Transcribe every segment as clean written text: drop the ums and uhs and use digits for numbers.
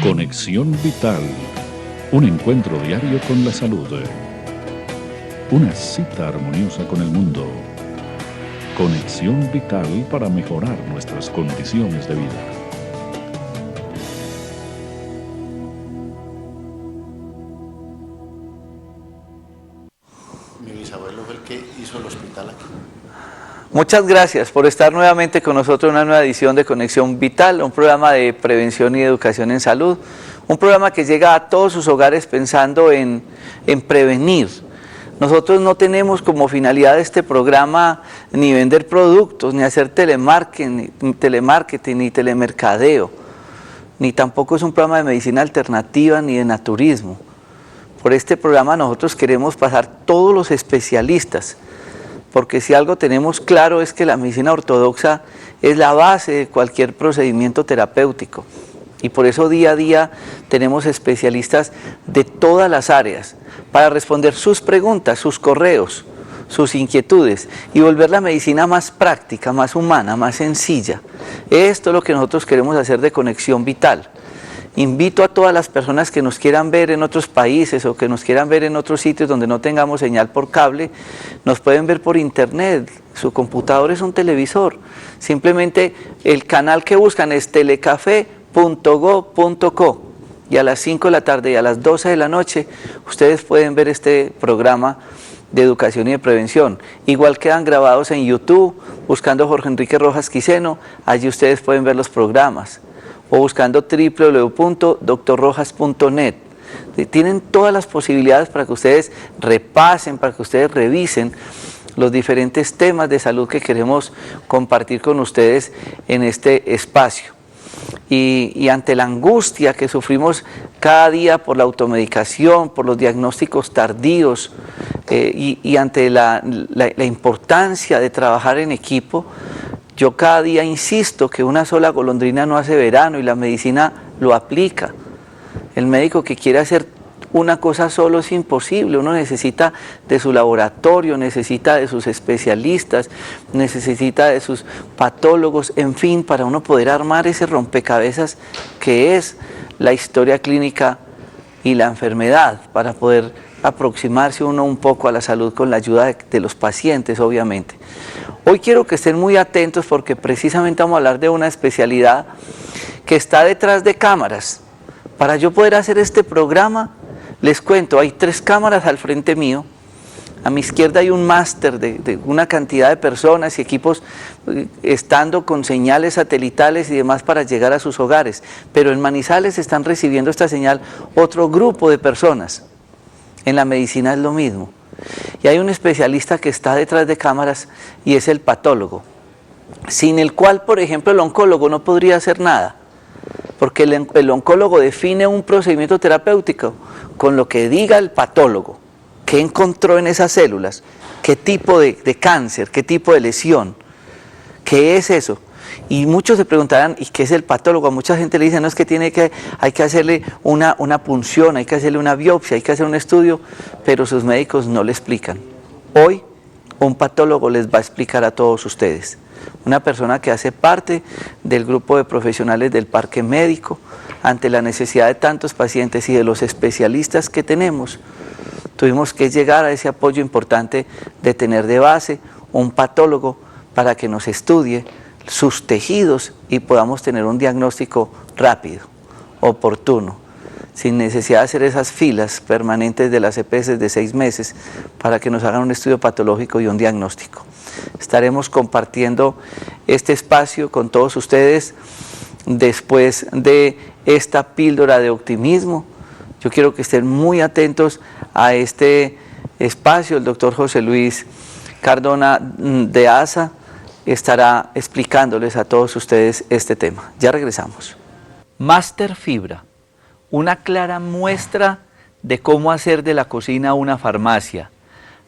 Conexión Vital, un encuentro diario con la salud. Una cita armoniosa con el mundo. Conexión Vital para mejorar nuestras condiciones de vida. Mi bisabuelo fue el que hizo el hospital aquí. Muchas gracias por estar nuevamente con nosotros en una nueva edición de Conexión Vital, un programa de prevención y educación en salud, un programa que llega a todos sus hogares pensando en prevenir. Nosotros no tenemos como finalidad de este programa ni vender productos, ni hacer telemarketing, ni telemercadeo, ni tampoco es un programa de medicina alternativa ni de naturismo. Por este programa nosotros queremos pasar todos los especialistas, porque si algo tenemos claro es que la medicina ortodoxa es la base de cualquier procedimiento terapéutico. Y por eso día a día tenemos especialistas de todas las áreas para responder sus preguntas, sus correos, sus inquietudes y volver la medicina más práctica, más humana, más sencilla. Esto es lo que nosotros queremos hacer de Conexión Vital. Invito a todas las personas que nos quieran ver en otros países o que nos quieran ver en otros sitios donde no tengamos señal por cable, nos pueden ver por internet. Su computador es un televisor. Simplemente el canal que buscan es telecafé.go.co y a las 5 de la tarde y a las 12 de la noche ustedes pueden ver este programa de educación y de prevención. Igual quedan grabados en YouTube, buscando Jorge Enrique Rojas Quiseno, allí ustedes pueden ver los programas. O buscando www.drrojas.net. Tienen todas las posibilidades para que ustedes repasen, para que ustedes revisen los diferentes temas de salud que queremos compartir con ustedes en este espacio. Y ante la angustia que sufrimos cada día por la automedicación, por los diagnósticos tardíos, y ante la importancia de trabajar en equipo, yo cada día insisto que una sola golondrina no hace verano y la medicina lo aplica. El médico que quiere hacer una cosa solo es imposible, uno necesita de su laboratorio, necesita de sus especialistas, necesita de sus patólogos, en fin, para uno poder armar ese rompecabezas que es la historia clínica y la enfermedad, para poder aproximarse uno un poco a la salud con la ayuda de los pacientes, obviamente. Hoy quiero que estén muy atentos porque precisamente vamos a hablar de una especialidad que está detrás de cámaras. Para yo poder hacer este programa, les cuento, hay 3 cámaras al frente mío. A mi izquierda hay un máster de una cantidad de personas y equipos estando con señales satelitales y demás para llegar a sus hogares. Pero en Manizales están recibiendo esta señal otro grupo de personas. En la medicina es lo mismo. Y hay un especialista que está detrás de cámaras y es el patólogo, sin el cual, por ejemplo, el oncólogo no podría hacer nada, porque el oncólogo define un procedimiento terapéutico con lo que diga el patólogo, qué encontró en esas células, qué tipo de cáncer, qué tipo de lesión, qué es eso. Y muchos se preguntarán, ¿y qué es el patólogo? A mucha gente le dicen, no, es que hay que hacerle una punción, hay que hacerle una biopsia, hay que hacer un estudio, pero sus médicos no le explican. Hoy, un patólogo les va a explicar a todos ustedes. Una persona que hace parte del grupo de profesionales del parque médico, ante la necesidad de tantos pacientes y de los especialistas que tenemos, tuvimos que llegar a ese apoyo importante de tener de base un patólogo para que nos estudie sus tejidos y podamos tener un diagnóstico rápido, oportuno, sin necesidad de hacer esas filas permanentes de las EPS de 6 meses para que nos hagan un estudio patológico y un diagnóstico. Estaremos compartiendo este espacio con todos ustedes después de esta píldora de optimismo. Yo quiero que estén muy atentos a este espacio. El doctor José Luis Cardona de ASA estará explicándoles a todos ustedes este tema. Ya regresamos. Master Fibra, una clara muestra de cómo hacer de la cocina una farmacia.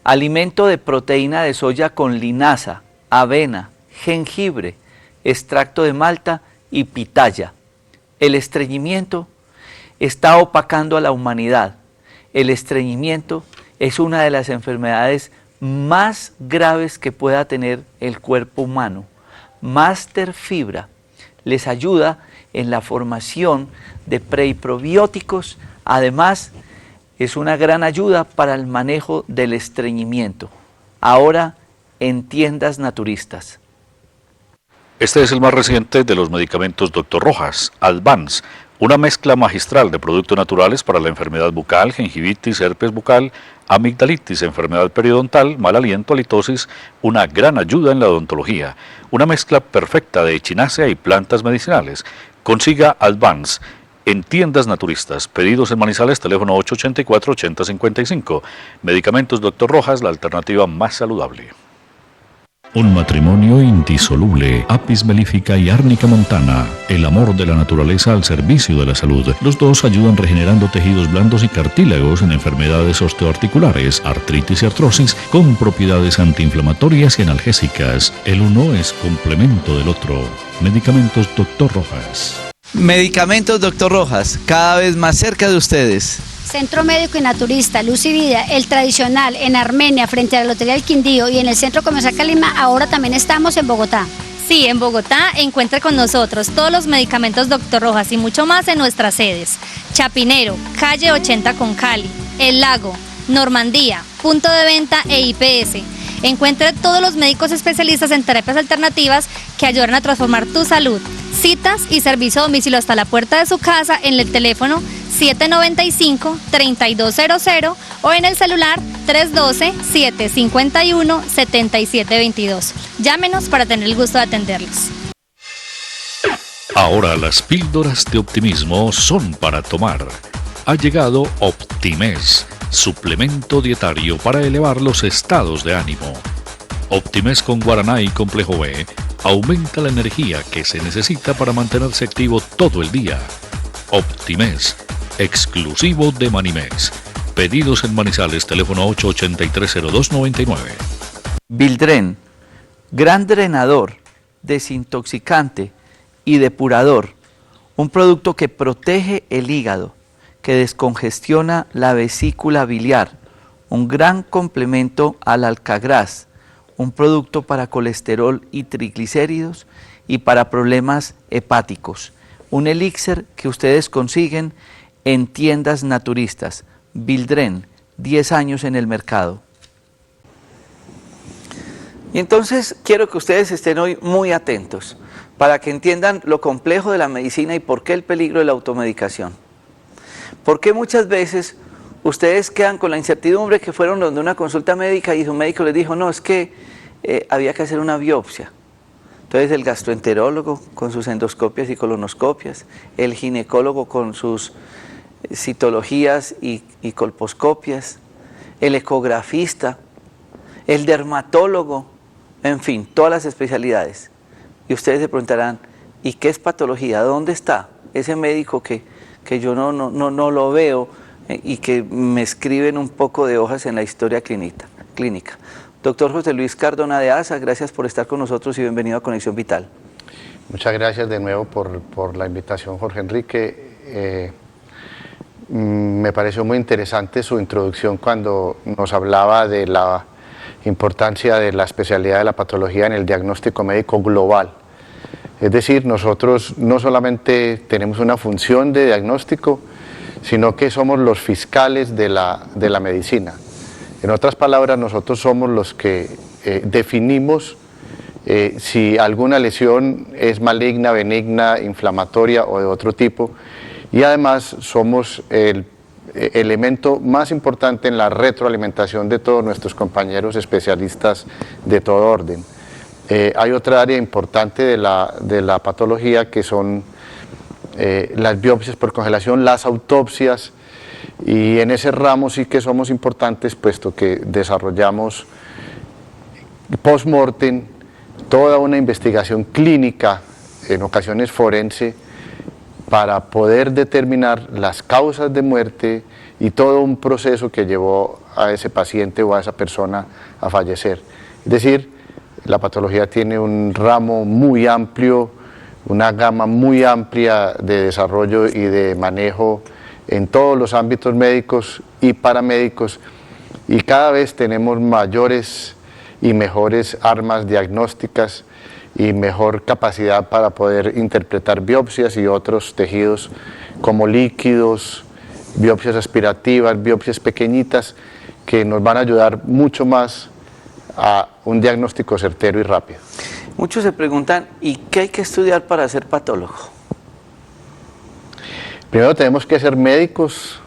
Alimento de proteína de soya con linaza, avena, jengibre, extracto de malta y pitaya. El estreñimiento está opacando a la humanidad. El estreñimiento es una de las enfermedades más graves que pueda tener el cuerpo humano. Master Fibra les ayuda en la formación de pre y probióticos. Además, es una gran ayuda para el manejo del estreñimiento. Ahora en tiendas naturistas. Este es el más reciente de los medicamentos Dr. Rojas, Advance, una mezcla magistral de productos naturales para la enfermedad bucal, gingivitis, herpes bucal, amigdalitis, enfermedad periodontal, mal aliento, halitosis, una gran ayuda en la odontología, una mezcla perfecta de echinacea y plantas medicinales. Consiga Advance en tiendas naturistas. Pedidos en Manizales, teléfono 884-8055. Medicamentos Dr. Rojas, la alternativa más saludable. Un matrimonio indisoluble. Apis melífica y árnica montana. El amor de la naturaleza al servicio de la salud. Los dos ayudan regenerando tejidos blandos y cartílagos en enfermedades osteoarticulares, artritis y artrosis, con propiedades antiinflamatorias y analgésicas. El uno es complemento del otro. Medicamentos Dr. Rojas. Medicamentos Dr. Rojas, cada vez más cerca de ustedes. Centro Médico y Naturista, Luz y Vida, el tradicional en Armenia, frente a la Lotería del Quindío, y en el Centro Comercial Calima. Ahora también estamos en Bogotá. Sí, en Bogotá encuentre con nosotros todos los medicamentos Dr. Rojas y mucho más en nuestras sedes. Chapinero, calle 80 con Cali, El Lago, Normandía, punto de venta e IPS. Encuentre todos los médicos especialistas en terapias alternativas que ayudan a transformar tu salud. Citas y servicio a domicilio hasta la puerta de su casa en el teléfono 795-3200 o en el celular 312-751-7722. Llámenos para tener el gusto de atenderlos. Ahora las píldoras de optimismo son para tomar. Ha llegado Optimés, suplemento dietario para elevar los estados de ánimo. Optimés con guaraná y complejo B aumenta la energía que se necesita para mantenerse activo todo el día. Optimés, exclusivo de Manimex. Pedidos en Manizales, teléfono 883-0299. Bildren, gran drenador, desintoxicante y depurador. Un producto que protege el hígado, que descongestiona la vesícula biliar. Un gran complemento al Alcagraz. Un producto para colesterol y triglicéridos y para problemas hepáticos. Un elixir que ustedes consiguen en tiendas naturistas. Bildren, 10 años en el mercado. Y entonces quiero que ustedes estén hoy muy atentos para que entiendan lo complejo de la medicina y por qué el peligro de la automedicación. Porque muchas veces ustedes quedan con la incertidumbre que fueron donde una consulta médica y su médico les dijo, no, es que había que hacer una biopsia. Entonces el gastroenterólogo con sus endoscopias y colonoscopias, el ginecólogo con sus citologías y colposcopias, el ecografista, el dermatólogo, en fin, todas las especialidades. Y ustedes se preguntarán, ¿y qué es patología? ¿Dónde está ese médico que yo no lo veo y que me escriben un poco de hojas en la historia clínica? Doctor José Luis Cardona de Asa, gracias por estar con nosotros y bienvenido a Conexión Vital. Muchas gracias de nuevo por la invitación, Jorge Enrique. Me pareció muy interesante su introducción cuando nos hablaba de la importancia de la especialidad de la patología en el diagnóstico médico global. Es decir, nosotros no solamente tenemos una función de diagnóstico, sino que somos los fiscales de la medicina. En otras palabras, nosotros somos los que definimos si alguna lesión es maligna, benigna, inflamatoria o de otro tipo, y además somos el elemento más importante en la retroalimentación de todos nuestros compañeros especialistas de todo orden. Hay otra área importante de la patología que son las biopsias por congelación, las autopsias, y en ese ramo sí que somos importantes, puesto que desarrollamos post-mortem toda una investigación clínica, en ocasiones forense, para poder determinar las causas de muerte y todo un proceso que llevó a ese paciente o a esa persona a fallecer. Es decir, la patología tiene un ramo muy amplio, una gama muy amplia de desarrollo y de manejo en todos los ámbitos médicos y paramédicos, y cada vez tenemos mayores y mejores armas diagnósticas y mejor capacidad para poder interpretar biopsias y otros tejidos como líquidos, biopsias aspirativas, biopsias pequeñitas, que nos van a ayudar mucho más a un diagnóstico certero y rápido. Muchos se preguntan, ¿y qué hay que estudiar para ser patólogo? Primero tenemos que ser médicos.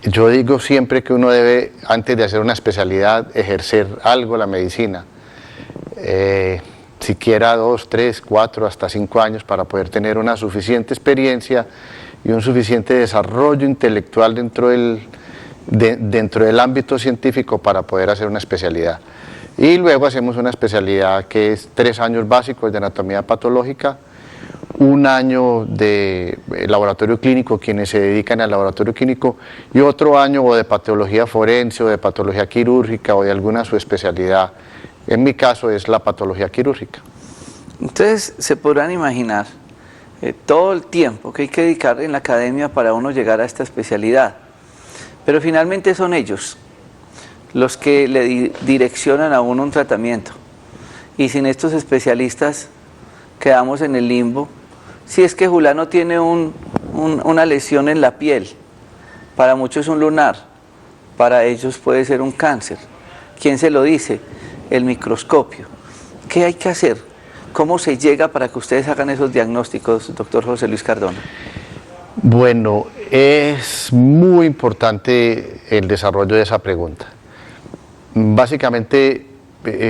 Yo digo siempre que uno debe, antes de hacer una especialidad, ejercer algo, la medicina. Siquiera 2, 3, 4, hasta 5 años para poder tener una suficiente experiencia y un suficiente desarrollo intelectual dentro del ámbito científico para poder hacer una especialidad. Y luego hacemos una especialidad que es 3 años básicos de anatomía patológica, 1 año de laboratorio clínico, quienes se dedican al laboratorio clínico, y otro año o de patología forense o de patología quirúrgica o de alguna subespecialidad. En mi caso es la patología quirúrgica. Ustedes se podrán imaginar todo el tiempo que hay que dedicar en la academia para uno llegar a esta especialidad, pero finalmente son ellos los que le direccionan a uno un tratamiento, y sin estos especialistas quedamos en el limbo. Si es que Julano tiene una lesión en la piel, para muchos es un lunar, para ellos puede ser un cáncer. ¿Quién se lo dice? El microscopio. ¿Qué hay que hacer? ¿Cómo se llega para que ustedes hagan esos diagnósticos, doctor José Luis Cardona? Bueno, es muy importante el desarrollo de esa pregunta. Básicamente,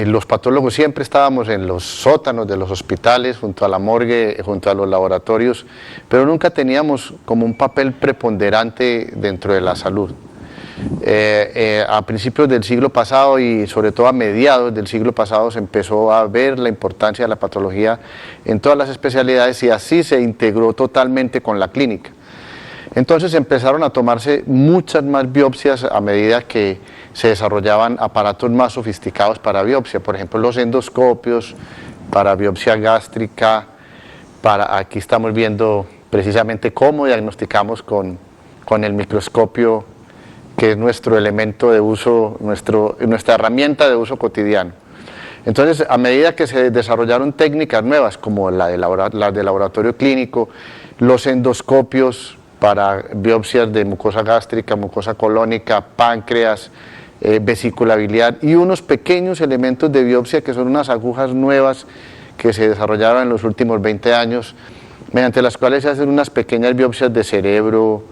los patólogos siempre estábamos en los sótanos de los hospitales, junto a la morgue, junto a los laboratorios, pero nunca teníamos como un papel preponderante dentro de la salud. A principios del siglo pasado y sobre todo a mediados del siglo pasado se empezó a ver la importancia de la patología en todas las especialidades y así se integró totalmente con la clínica. Entonces empezaron a tomarse muchas más biopsias a medida que se desarrollaban aparatos más sofisticados para biopsia, por ejemplo los endoscopios, para biopsia gástrica, aquí estamos viendo precisamente cómo diagnosticamos con el microscopio, que es nuestro elemento de uso, nuestra herramienta de uso cotidiano. Entonces, a medida que se desarrollaron técnicas nuevas, como la de laboratorio clínico, los endoscopios para biopsias de mucosa gástrica, mucosa colónica, páncreas, vesícula biliar, y unos pequeños elementos de biopsia que son unas agujas nuevas que se desarrollaron en los últimos 20 años, mediante las cuales se hacen unas pequeñas biopsias de cerebro,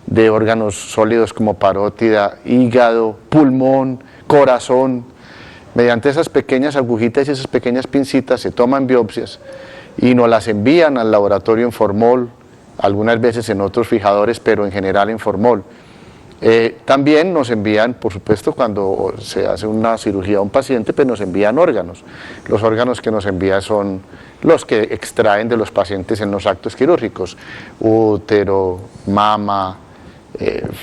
de órganos sólidos como parótida, hígado, pulmón, corazón. Mediante esas pequeñas agujitas y esas pequeñas pincitas se toman biopsias y nos las envían al laboratorio en formol, algunas veces en otros fijadores, pero en general en formol. También nos envían, por supuesto, cuando se hace una cirugía a un paciente, pues nos envían órganos. Los órganos que nos envían son los que extraen de los pacientes en los actos quirúrgicos: útero, mama,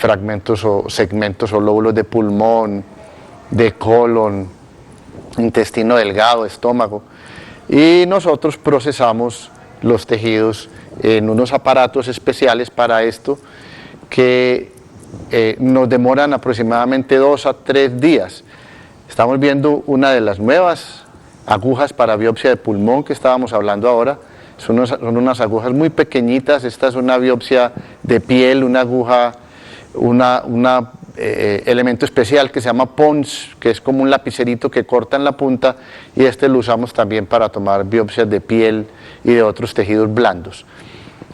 fragmentos o segmentos o lóbulos de pulmón, de colon, intestino delgado, estómago, y nosotros procesamos los tejidos en unos aparatos especiales para esto que nos demoran aproximadamente 2 a 3 días. Estamos viendo una de las nuevas agujas para biopsia de pulmón que estábamos hablando ahora. Son unas agujas muy pequeñitas. Esta es una biopsia de piel, una aguja, elemento especial que se llama PONS, que es como un lapicerito que corta en la punta, y este lo usamos también para tomar biopsias de piel y de otros tejidos blandos.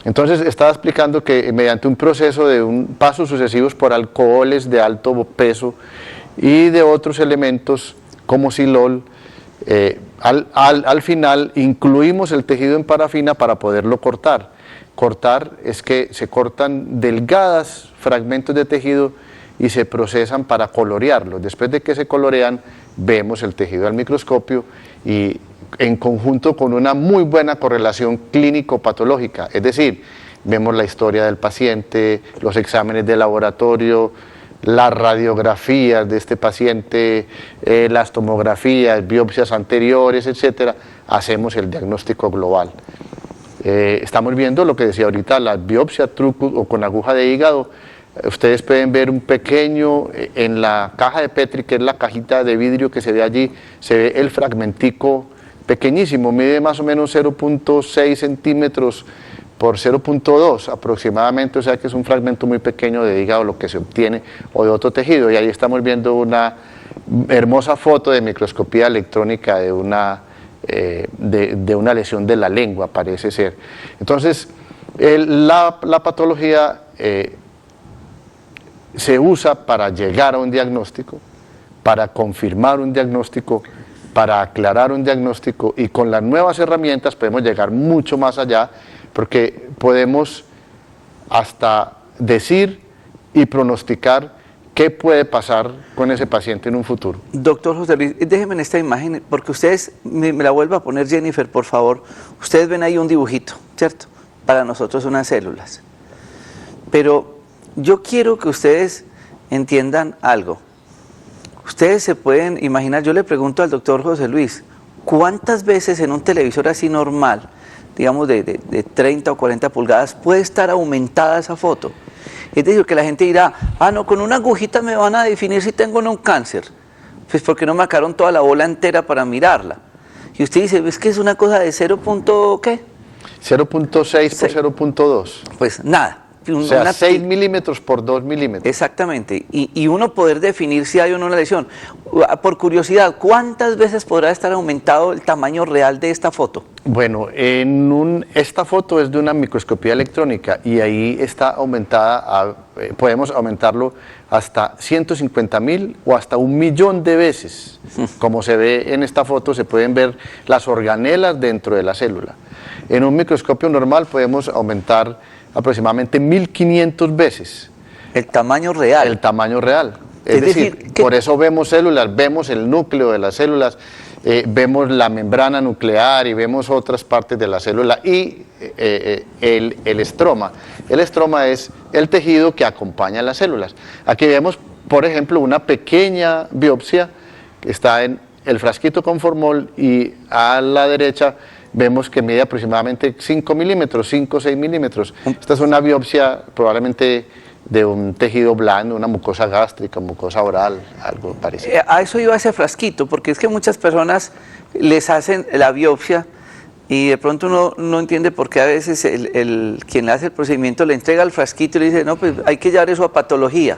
Entonces estaba explicando que mediante un proceso de pasos sucesivos por alcoholes de alto peso y de otros elementos como silol, al final incluimos el tejido en parafina para poderlo cortar. Cortar es que se cortan delgadas fragmentos de tejido y se procesan para colorearlo. Después de que se colorean, vemos el tejido al microscopio y en conjunto con una muy buena correlación clínico-patológica, es decir, vemos la historia del paciente, los exámenes de laboratorio, las radiografías de este paciente, las tomografías, biopsias anteriores, etcétera, hacemos el diagnóstico global. Estamos viendo lo que decía ahorita, la biopsia truco o con aguja de hígado. Ustedes pueden ver un pequeño, en la caja de Petri, que es la cajita de vidrio que se ve allí, se ve el fragmentico pequeñísimo, mide más o menos 0.6 centímetros por 0.2 aproximadamente, o sea que es un fragmento muy pequeño de hígado lo que se obtiene o de otro tejido, y ahí estamos viendo una hermosa foto de microscopía electrónica de una lesión de la lengua, parece ser. Entonces, la patología se usa para llegar a un diagnóstico, para confirmar un diagnóstico, para aclarar un diagnóstico, y con las nuevas herramientas podemos llegar mucho más allá, porque podemos hasta decir y pronosticar qué puede pasar con ese paciente en un futuro. Doctor José Luis, déjeme en esta imagen, porque ustedes, me la vuelva a poner Jennifer, por favor. Ustedes ven ahí un dibujito, ¿cierto? Para nosotros unas células. Pero yo quiero que ustedes entiendan algo. Ustedes se pueden imaginar, yo le pregunto al doctor José Luis, ¿cuántas veces en un televisor así normal, digamos de 30 o 40 pulgadas, puede estar aumentada esa foto? Es decir, que la gente dirá, no, con una agujita me van a definir si tengo o no un cáncer. Pues porque no marcaron toda la bola entera para mirarla. Y usted dice, es que es una cosa de 0. ¿Qué? 0.6 por 0.2. Pues nada. O sea, 6 milímetros por 2 milímetros. Exactamente, y uno poder definir si hay o no una lesión. Por curiosidad, ¿cuántas veces podrá estar aumentado el tamaño real de esta foto? Bueno, esta foto es de una microscopía electrónica y ahí está aumentada, podemos aumentarlo hasta 150.000 o hasta 1.000.000 de veces. Como se ve en esta foto, se pueden ver las organelas dentro de la célula. En un microscopio normal podemos aumentar aproximadamente 1.500 veces. El tamaño real. El tamaño real. Es decir, por eso vemos células, vemos el núcleo de las células, vemos la membrana nuclear y vemos otras partes de la célula y el estroma. El estroma es el tejido que acompaña a las células. Aquí vemos, por ejemplo, una pequeña biopsia que está en el frasquito con formol, y a la derecha vemos que mide aproximadamente 5 milímetros, 5 o 6 milímetros. Esta es una biopsia probablemente de un tejido blando, una mucosa gástrica, mucosa oral, algo parecido. A eso iba ese frasquito, porque es que muchas personas les hacen la biopsia y de pronto uno no entiende por qué a veces quien le hace el procedimiento le entrega el frasquito y le dice, no, pues hay que llevar eso a patología.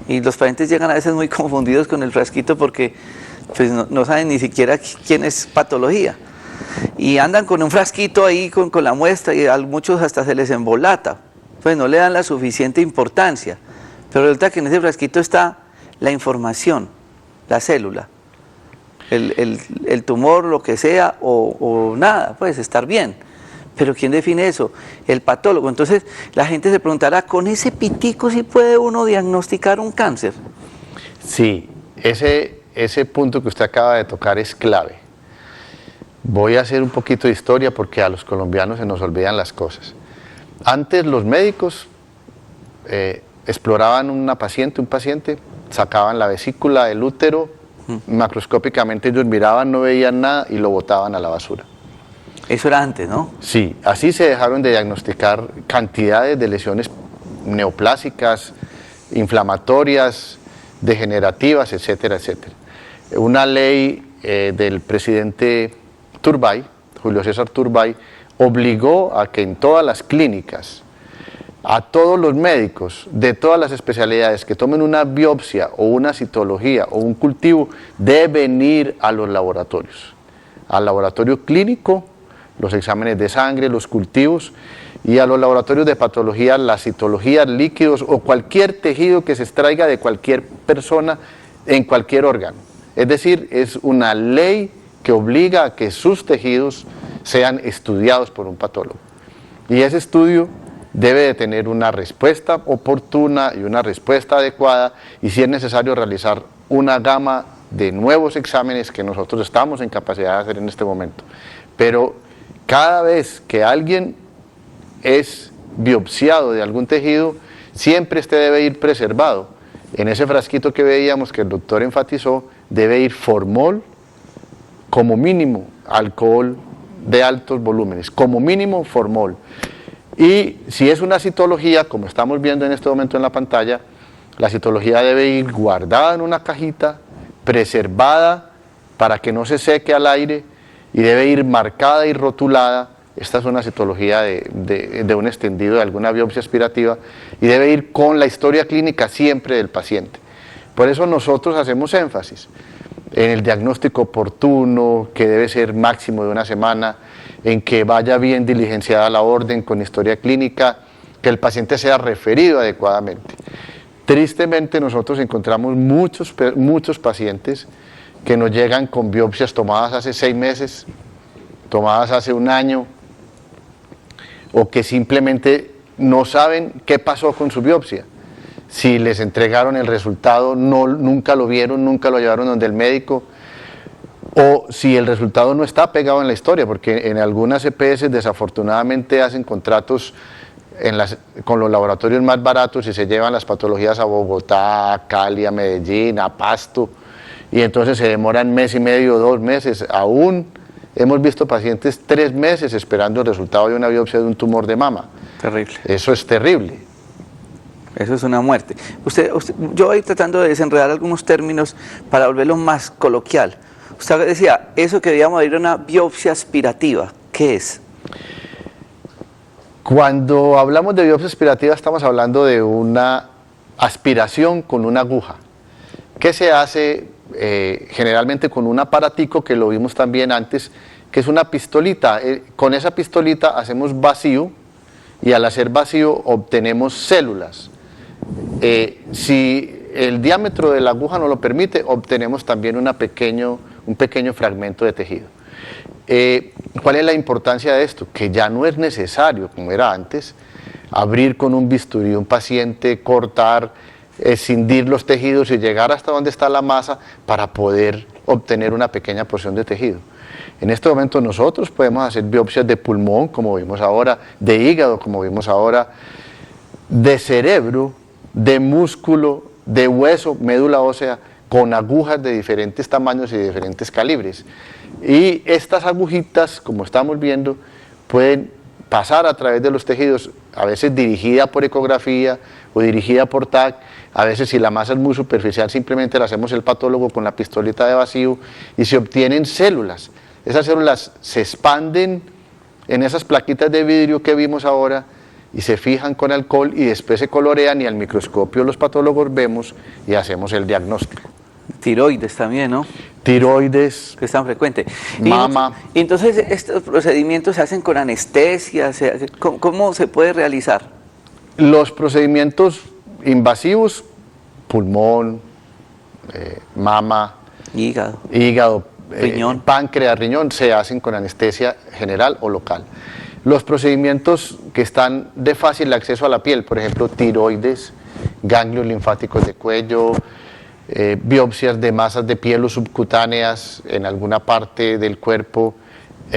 Y los pacientes llegan a veces muy confundidos con el frasquito porque pues, no saben ni siquiera quién es patología. Y andan con un frasquito ahí con la muestra y a muchos hasta se les embolata, pues no le dan la suficiente importancia, pero resulta que en ese frasquito está la información, la célula, el tumor, lo que sea, o nada, pues estar bien. Pero ¿quién define eso? El patólogo. Entonces la gente se preguntará, ¿con ese pitico sí puede uno diagnosticar un cáncer? Sí, ese punto que usted acaba de tocar es clave. Voy a hacer un poquito de historia porque a los colombianos se nos olvidan las cosas. Antes los médicos exploraban un paciente, sacaban la vesícula, el útero, macroscópicamente ellos miraban, no veían nada y lo botaban a la basura. Eso era antes, ¿no? Sí, así se dejaron de diagnosticar cantidades de lesiones neoplásicas, inflamatorias, degenerativas, etcétera, etcétera. Una ley del presidente Turbay, Julio César Turbay, obligó a que en todas las clínicas, a todos los médicos de todas las especialidades que tomen una biopsia o una citología o un cultivo, deben ir a los laboratorios, al laboratorio clínico, los exámenes de sangre, los cultivos, y a los laboratorios de patología, las citologías, líquidos o cualquier tejido que se extraiga de cualquier persona en cualquier órgano. Es decir, es una ley que obliga a que sus tejidos sean estudiados por un patólogo. Y ese estudio debe de tener una respuesta oportuna y una respuesta adecuada, y si es necesario realizar una gama de nuevos exámenes que nosotros estamos en capacidad de hacer en este momento. Pero cada vez que alguien es biopsiado de algún tejido, siempre este debe ir preservado. En ese frasquito que veíamos que el doctor enfatizó, debe ir formol, como mínimo alcohol de altos volúmenes, como mínimo formol. Y si es una citología, como estamos viendo en este momento en la pantalla, la citología debe ir guardada en una cajita, preservada para que no se seque al aire, y debe ir marcada y rotulada. Esta es una citología de un extendido de alguna biopsia aspirativa y debe ir con la historia clínica siempre del paciente. Por eso nosotros hacemos énfasis en el diagnóstico oportuno, que debe ser máximo de una semana, en que vaya bien diligenciada la orden con historia clínica, que el paciente sea referido adecuadamente. Tristemente nosotros encontramos muchos pacientes que nos llegan con biopsias tomadas hace 6 meses, tomadas hace 1 año, o que simplemente no saben qué pasó con su biopsia. Si les entregaron el resultado, nunca lo vieron, nunca lo llevaron donde el médico, o si el resultado no está pegado en la historia, porque en algunas EPS desafortunadamente hacen contratos con los laboratorios más baratos y se llevan las patologías a Bogotá, a Cali, a Medellín, a Pasto, y entonces se demoran 1 mes y medio, 2 meses. Aún hemos visto pacientes 3 meses esperando el resultado de una biopsia de un tumor de mama. Terrible. Eso es terrible. Eso es una muerte. Yo voy tratando de desenredar algunos términos para volverlo más coloquial. Usted decía, eso que debíamos ir a una biopsia aspirativa, ¿qué es? Cuando hablamos de biopsia aspirativa estamos hablando de una aspiración con una aguja, que se hace generalmente con un aparatico que lo vimos también antes, que es una pistolita. Con esa pistolita hacemos vacío y al hacer vacío obtenemos células. Si el diámetro de la aguja no lo permite, obtenemos también un pequeño fragmento de tejido. ¿Cuál es la importancia de esto? Que ya no es necesario, como era antes, abrir con un bisturí un paciente, cortar, escindir los tejidos y llegar hasta donde está la masa para poder obtener una pequeña porción de tejido. En este momento nosotros podemos hacer biopsias de pulmón, como vimos ahora, de hígado, como vimos ahora, de cerebro, de músculo, de hueso, médula ósea, con agujas de diferentes tamaños y de diferentes calibres. Y estas agujitas, como estamos viendo, pueden pasar a través de los tejidos, a veces dirigida por ecografía o dirigida por TAC, a veces si la masa es muy superficial simplemente la hacemos el patólogo con la pistolita de vacío y se obtienen células. Esas células se expanden en esas plaquitas de vidrio que vimos ahora y se fijan con alcohol y después se colorean y al microscopio los patólogos vemos y hacemos el diagnóstico. Tiroides también, ¿no? Tiroides, Que es tan frecuente. mama. Y entonces, ¿estos procedimientos se hacen con anestesia? ¿Cómo se puede realizar? Los procedimientos invasivos, pulmón, mama, hígado, riñón, páncreas, riñón, se hacen con anestesia general o local. Los procedimientos que están de fácil acceso a la piel, por ejemplo, tiroides, ganglios linfáticos de cuello, biopsias de masas de piel o subcutáneas en alguna parte del cuerpo,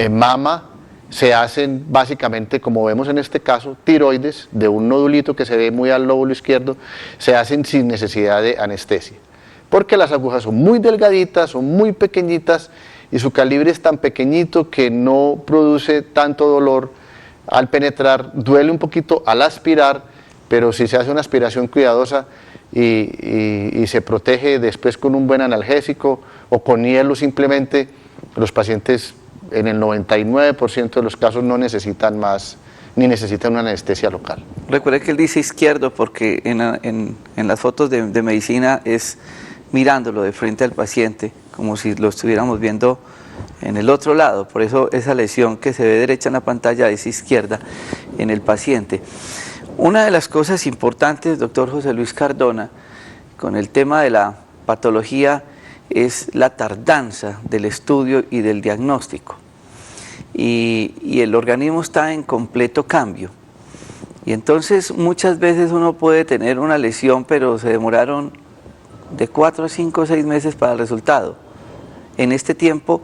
mama, se hacen básicamente, como vemos en este caso, tiroides de un nodulito que se ve muy al lóbulo izquierdo, se hacen sin necesidad de anestesia, porque las agujas son muy delgaditas, son muy pequeñitas y su calibre es tan pequeñito que no produce tanto dolor al penetrar, duele un poquito al aspirar, pero si se hace una aspiración cuidadosa y se protege después con un buen analgésico o con hielo simplemente, los pacientes en el 99% de los casos no necesitan más, ni necesitan una anestesia local. Recuerde que él dice izquierdo porque en las fotos de medicina es mirándolo de frente al paciente, como si lo estuviéramos viendo en el otro lado. Por eso esa lesión que se ve derecha en la pantalla es izquierda en el paciente. Una de las cosas importantes, doctor José Luis Cardona, con el tema de la patología es la tardanza del estudio y del diagnóstico. Y el organismo está en completo cambio. Y entonces muchas veces uno puede tener una lesión, pero se demoraron de 4, 5, 6 meses para el resultado. En este tiempo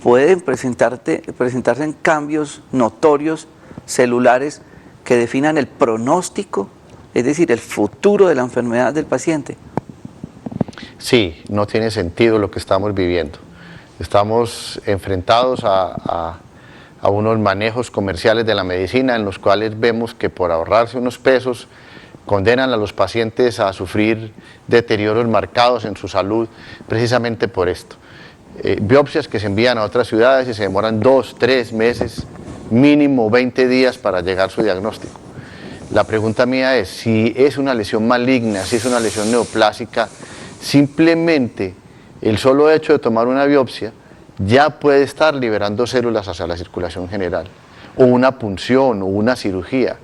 pueden presentarse en cambios notorios celulares que definan el pronóstico, es decir, el futuro de la enfermedad del paciente. Sí, no tiene sentido lo que estamos viviendo. Estamos enfrentados a unos manejos comerciales de la medicina en los cuales vemos que por ahorrarse unos pesos condenan a los pacientes a sufrir deterioros marcados en su salud precisamente por esto. biopsias que se envían a otras ciudades y se demoran 2, 3 meses, mínimo 20 días para llegar a su diagnóstico. La pregunta mía es, si es una lesión maligna, si es una lesión neoplásica, simplemente el solo hecho de tomar una biopsia ya puede estar liberando células hacia la circulación general, o una punción, o una cirugía.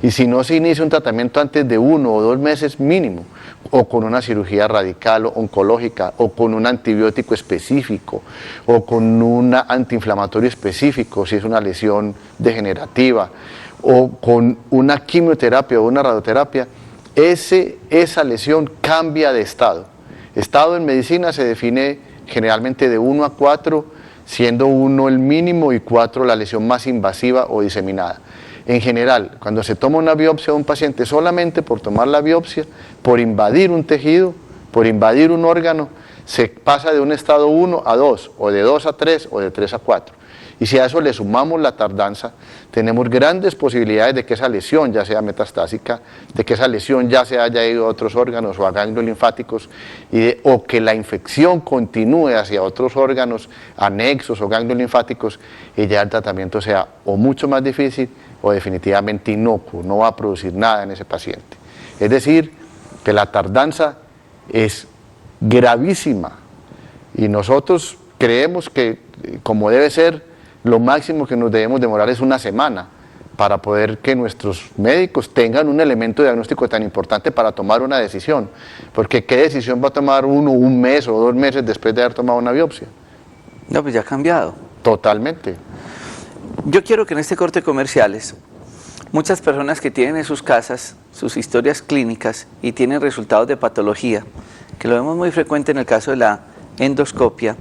Y si no se inicia un tratamiento antes de 1 o 2 meses mínimo, o con una cirugía radical o oncológica, o con un antibiótico específico, o con un antiinflamatorio específico, si es una lesión degenerativa, o con una quimioterapia o una radioterapia, esa lesión cambia de estado. Estado en medicina se define generalmente de 1 a 4, siendo 1 el mínimo y 4 la lesión más invasiva o diseminada. En general, cuando se toma una biopsia de un paciente solamente por tomar la biopsia, por invadir un tejido, por invadir un órgano, se pasa de un estado 1 a 2, o de 2 a 3, o de 3 a 4. Y si a eso le sumamos la tardanza, tenemos grandes posibilidades de que esa lesión ya sea metastásica, de que esa lesión ya se haya ido a otros órganos o a ganglios linfáticos, o que la infección continúe hacia otros órganos anexos o ganglios linfáticos, y ya el tratamiento sea o mucho más difícil o definitivamente inocuo, no va a producir nada en ese paciente. Es decir, que la tardanza es gravísima y nosotros creemos que, como debe ser, lo máximo que nos debemos demorar es 1 semana para poder que nuestros médicos tengan un elemento diagnóstico tan importante para tomar una decisión, porque ¿qué decisión va a tomar uno 1 mes o 2 meses después de haber tomado una biopsia? No, pues ya ha cambiado. Totalmente. Yo quiero que en este corte de comerciales, muchas personas que tienen en sus casas sus historias clínicas y tienen resultados de patología, que lo vemos muy frecuente en el caso de la endoscopia,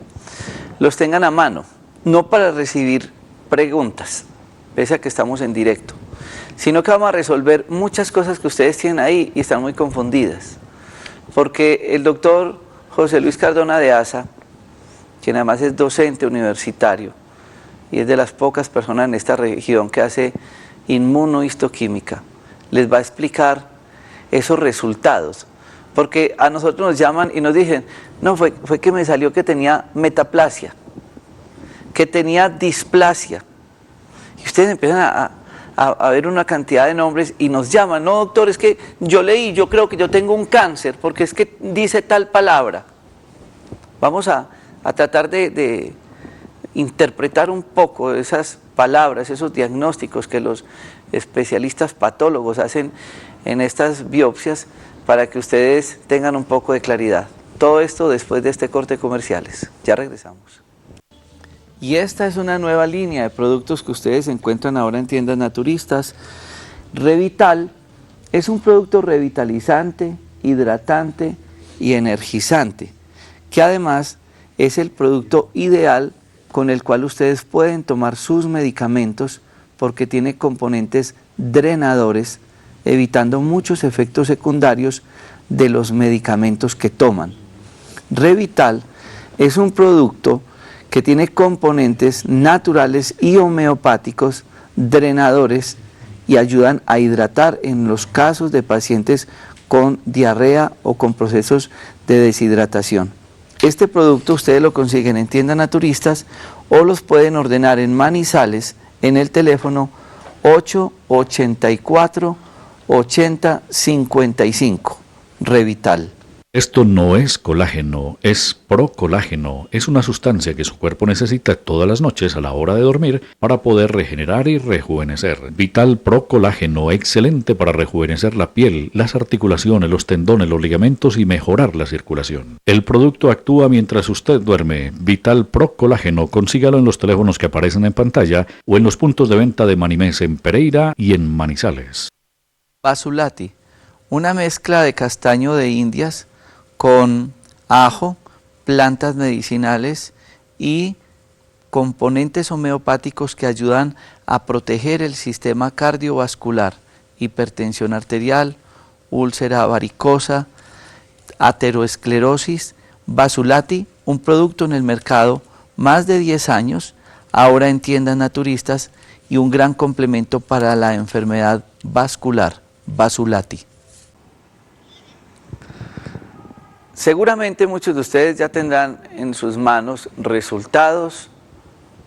los tengan a mano, no para recibir preguntas, pese a que estamos en directo, sino que vamos a resolver muchas cosas que ustedes tienen ahí y están muy confundidas. Porque el doctor José Luis Cardona de Asa, quien además es docente universitario y es de las pocas personas en esta región que hace inmunohistoquímica, les va a explicar esos resultados. Porque a nosotros nos llaman y nos dicen, no, fue que me salió que tenía metaplasia, que tenía displasia. Y ustedes empiezan a ver una cantidad de nombres y nos llaman, no doctor, es que yo leí, yo creo que yo tengo un cáncer, porque es que dice tal palabra. Vamos a tratar de interpretar un poco esas palabras, esos diagnósticos que los especialistas patólogos hacen en estas biopsias para que ustedes tengan un poco de claridad. Todo esto después de este corte de comerciales. Ya regresamos. Y esta es una nueva línea de productos que ustedes encuentran ahora en tiendas naturistas. Revital es un producto revitalizante, hidratante y energizante, que además es el producto ideal con el cual ustedes pueden tomar sus medicamentos porque tiene componentes drenadores, evitando muchos efectos secundarios de los medicamentos que toman. Revital es un producto que tiene componentes naturales y homeopáticos, drenadores, y ayudan a hidratar en los casos de pacientes con diarrea o con procesos de deshidratación. Este producto ustedes lo consiguen en tiendas naturistas o los pueden ordenar en Manizales en el teléfono 884-8055. Revital. Esto no es colágeno, es procolágeno. Es una sustancia que su cuerpo necesita todas las noches a la hora de dormir para poder regenerar y rejuvenecer. Vital Procolágeno, excelente para rejuvenecer la piel, las articulaciones, los tendones, los ligamentos y mejorar la circulación. El producto actúa mientras usted duerme. Vital Procolágeno, consígalo en los teléfonos que aparecen en pantalla o en los puntos de venta de Manimés en Pereira y en Manizales. Basulati, una mezcla de castaño de Indias con ajo, plantas medicinales y componentes homeopáticos que ayudan a proteger el sistema cardiovascular, hipertensión arterial, úlcera varicosa, ateroesclerosis. Basulati, un producto en el mercado más de 10 años, ahora en tiendas naturistas y un gran complemento para la enfermedad vascular. Basulati. Seguramente muchos de ustedes ya tendrán en sus manos resultados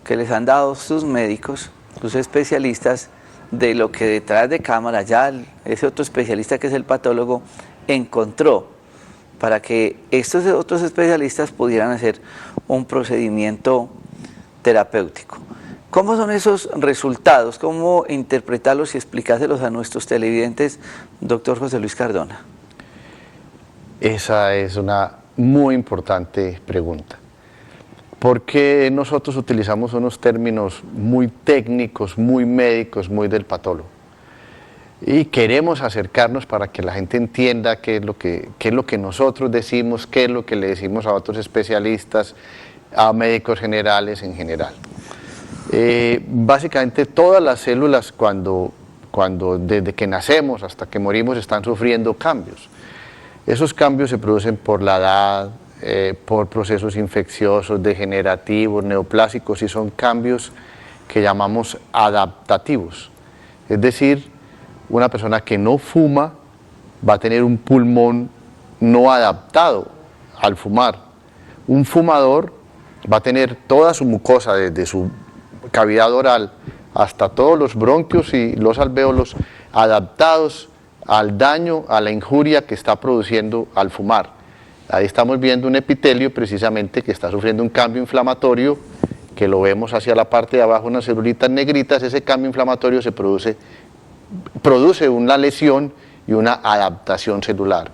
que les han dado sus médicos, sus especialistas, de lo que detrás de cámara ya ese otro especialista que es el patólogo encontró para que estos otros especialistas pudieran hacer un procedimiento terapéutico. ¿Cómo son esos resultados? ¿Cómo interpretarlos y explicárselos a nuestros televidentes, doctor José Luis Cardona? Esa es una muy importante pregunta. ¿Por qué nosotros utilizamos unos términos muy técnicos, muy médicos, muy del patólogo? Y queremos acercarnos para que la gente entienda qué es lo que nosotros decimos, qué es lo que le decimos a otros especialistas, a médicos generales en general. Básicamente todas las células cuando desde que nacemos hasta que morimos están sufriendo cambios. Esos cambios se producen por la edad, por procesos infecciosos, degenerativos, neoplásicos, y son cambios que llamamos adaptativos. Es decir, una persona que no fuma va a tener un pulmón no adaptado al fumar. Un fumador va a tener toda su mucosa, desde su cavidad oral hasta todos los bronquios y los alvéolos, adaptados al daño, a la injuria que está produciendo al fumar. Ahí estamos viendo un epitelio precisamente que está sufriendo un cambio inflamatorio, que lo vemos hacia la parte de abajo, unas celulitas negritas. Ese cambio inflamatorio produce una lesión y una adaptación celular.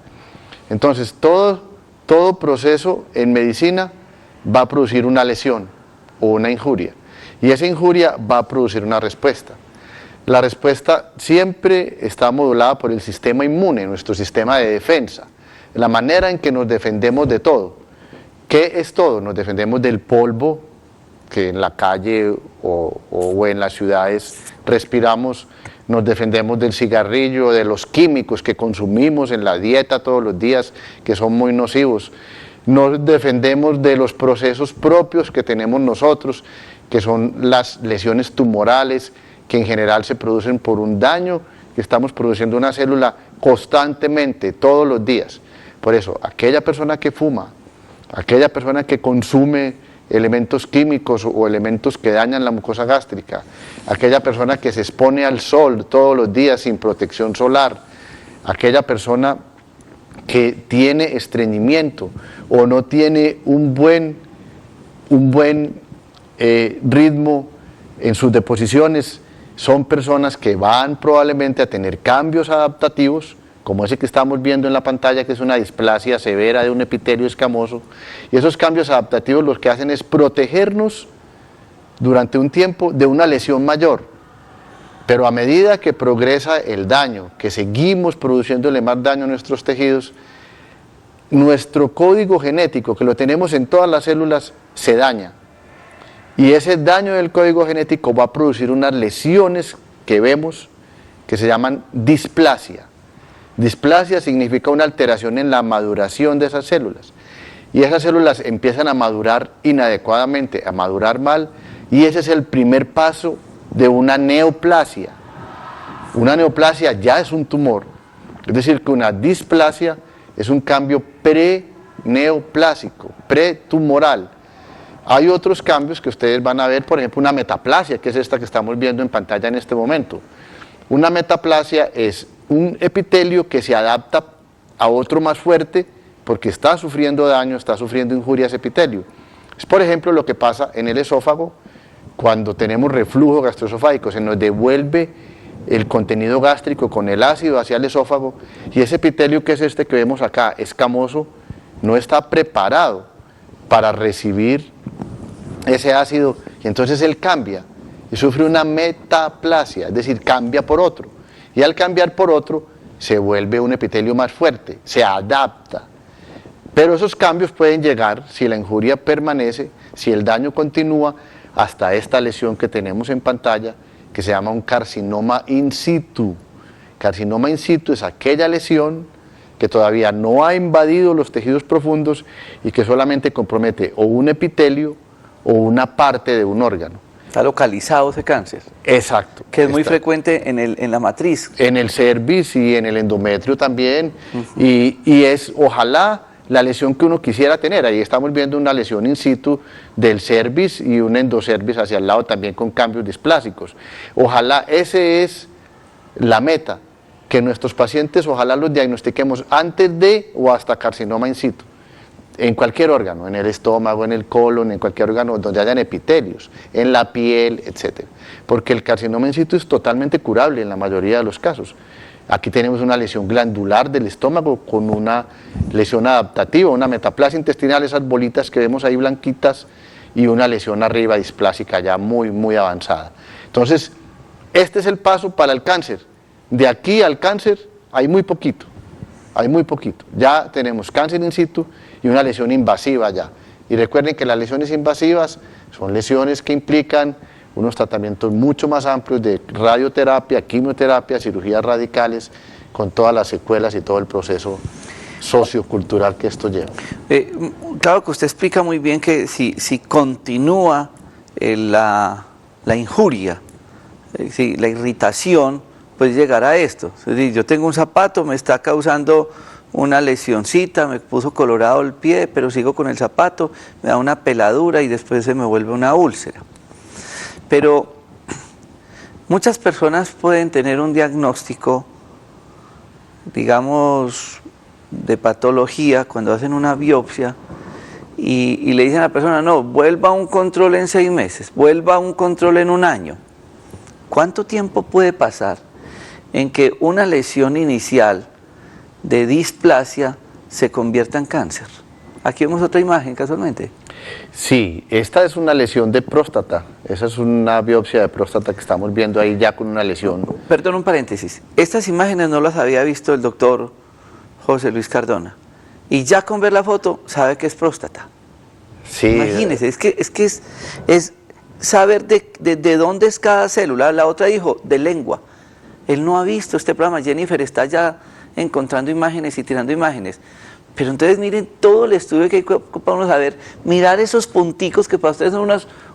Entonces todo proceso en medicina va a producir una lesión o una injuria, y esa injuria va a producir una respuesta. La respuesta siempre está modulada por el sistema inmune, nuestro sistema de defensa, la manera en que nos defendemos de todo. ¿Qué es todo? Nos defendemos del polvo que en la calle o en las ciudades respiramos, nos defendemos del cigarrillo, de los químicos que consumimos en la dieta todos los días, que son muy nocivos. Nos defendemos de los procesos propios que tenemos nosotros, que son las lesiones tumorales, que en general se producen por un daño que estamos produciendo una célula constantemente, todos los días. Por eso, aquella persona que fuma, aquella persona que consume elementos químicos o elementos que dañan la mucosa gástrica, aquella persona que se expone al sol todos los días sin protección solar, aquella persona que tiene estreñimiento o no tiene un buen ritmo en sus deposiciones, son personas que van probablemente a tener cambios adaptativos, como ese que estamos viendo en la pantalla, que es una displasia severa de un epitelio escamoso. Y esos cambios adaptativos lo que hacen es protegernos durante un tiempo de una lesión mayor. Pero a medida que progresa el daño, que seguimos produciéndole más daño a nuestros tejidos, nuestro código genético, que lo tenemos en todas las células, se daña. Y ese daño del código genético va a producir unas lesiones que vemos que se llaman displasia. Displasia significa una alteración en la maduración de esas células. Y esas células empiezan a madurar inadecuadamente, a madurar mal, y ese es el primer paso de una neoplasia. Una neoplasia ya es un tumor. Es decir, que una displasia es un cambio pre-neoplásico, pretumoral. Hay otros cambios que ustedes van a ver, por ejemplo, una metaplasia, que es esta que estamos viendo en pantalla en este momento. Una metaplasia es un epitelio que se adapta a otro más fuerte porque está sufriendo daño, está sufriendo injurias epitelio. Es, por ejemplo, lo que pasa en el esófago cuando tenemos reflujo gastroesofágico. Se nos devuelve el contenido gástrico con el ácido hacia el esófago, y ese epitelio, que es este que vemos acá, escamoso, no está preparado para recibir ese ácido, y entonces él cambia y sufre una metaplasia, es decir, cambia por otro, y al cambiar por otro se vuelve un epitelio más fuerte, se adapta. Pero esos cambios pueden llegar, si la injuria permanece, si el daño continúa, hasta esta lesión que tenemos en pantalla, que se llama un carcinoma in situ. Carcinoma in situ es aquella lesión que todavía no ha invadido los tejidos profundos y que solamente compromete o un epitelio o una parte de un órgano. Está localizado ese cáncer. Exacto. Que es muy frecuente en la matriz. En el cervix y en el endometrio también. Y es, ojalá la lesión que uno quisiera tener. Ahí estamos viendo una lesión in situ del cervix y un endocervix hacia el lado también con cambios displásicos. Ojalá ese es la meta, que nuestros pacientes ojalá los diagnostiquemos antes de o hasta carcinoma in situ, en cualquier órgano, en el estómago, en el colon, en cualquier órgano donde hayan epitelios, en la piel, etc. Porque el carcinoma in situ es totalmente curable en la mayoría de los casos. Aquí tenemos una lesión glandular del estómago con una lesión adaptativa, una metaplasia intestinal, esas bolitas que vemos ahí blanquitas, y una lesión arriba displásica ya muy, muy avanzada. Entonces, este es el paso para el cáncer. De aquí al cáncer hay muy poquito, Ya tenemos cáncer in situ y una lesión invasiva ya. Y recuerden que las lesiones invasivas son lesiones que implican unos tratamientos mucho más amplios de radioterapia, quimioterapia, cirugías radicales, con todas las secuelas y todo el proceso sociocultural que esto lleva. Claro que usted explica muy bien que si continúa la injuria, la irritación, pues llegará a esto. Es decir, yo tengo un zapato, me está causando una lesioncita, me puso colorado el pie, pero sigo con el zapato, me da una peladura y después se me vuelve una úlcera. Pero muchas personas pueden tener un diagnóstico, digamos, de patología cuando hacen una biopsia y le dicen a la persona, no, vuelva a un control en 6 meses, vuelva a un control en 1 año. ¿Cuánto tiempo puede pasar en que una lesión inicial de displasia se convierta en cáncer? Aquí vemos otra imagen casualmente. Sí, esta es una lesión de próstata, esa es una biopsia de próstata que estamos viendo ahí ya con una lesión. Perdón, un paréntesis, estas imágenes no las había visto el doctor José Luis Cardona, y ya con ver la foto sabe que es próstata. Sí. Imagínese, es que es saber de dónde es cada célula. La otra dijo, de lengua. Él no ha visto este programa, Jennifer está ya encontrando imágenes y tirando imágenes. Pero entonces miren todo el estudio que hay para uno saber, mirar esos punticos que para ustedes son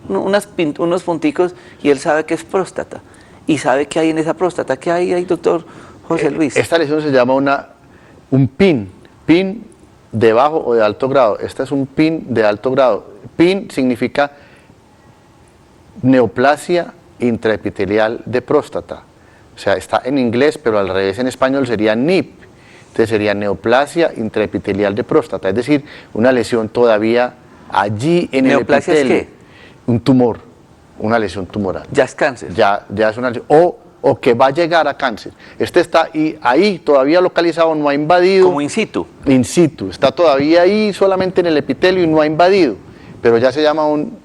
unos punticos, y él sabe que es próstata. Y sabe qué hay en esa próstata. ¿Qué hay ahí, doctor José Luis? Esta lesión se llama un PIN de bajo o de alto grado. Esta es un PIN de alto grado. PIN significa neoplasia intraepitelial de próstata. O sea, está en inglés, pero al revés en español sería NIP. Entonces sería neoplasia intraepitelial de próstata, es decir, una lesión todavía allí en el epitelio. ¿Neoplasia es qué? Un tumor, una lesión tumoral. Ya es cáncer. Ya es una lesión, o que va a llegar a cáncer. Este está ahí todavía localizado, no ha invadido. Como in situ. In situ, está todavía ahí solamente en el epitelio y no ha invadido, pero ya se llama un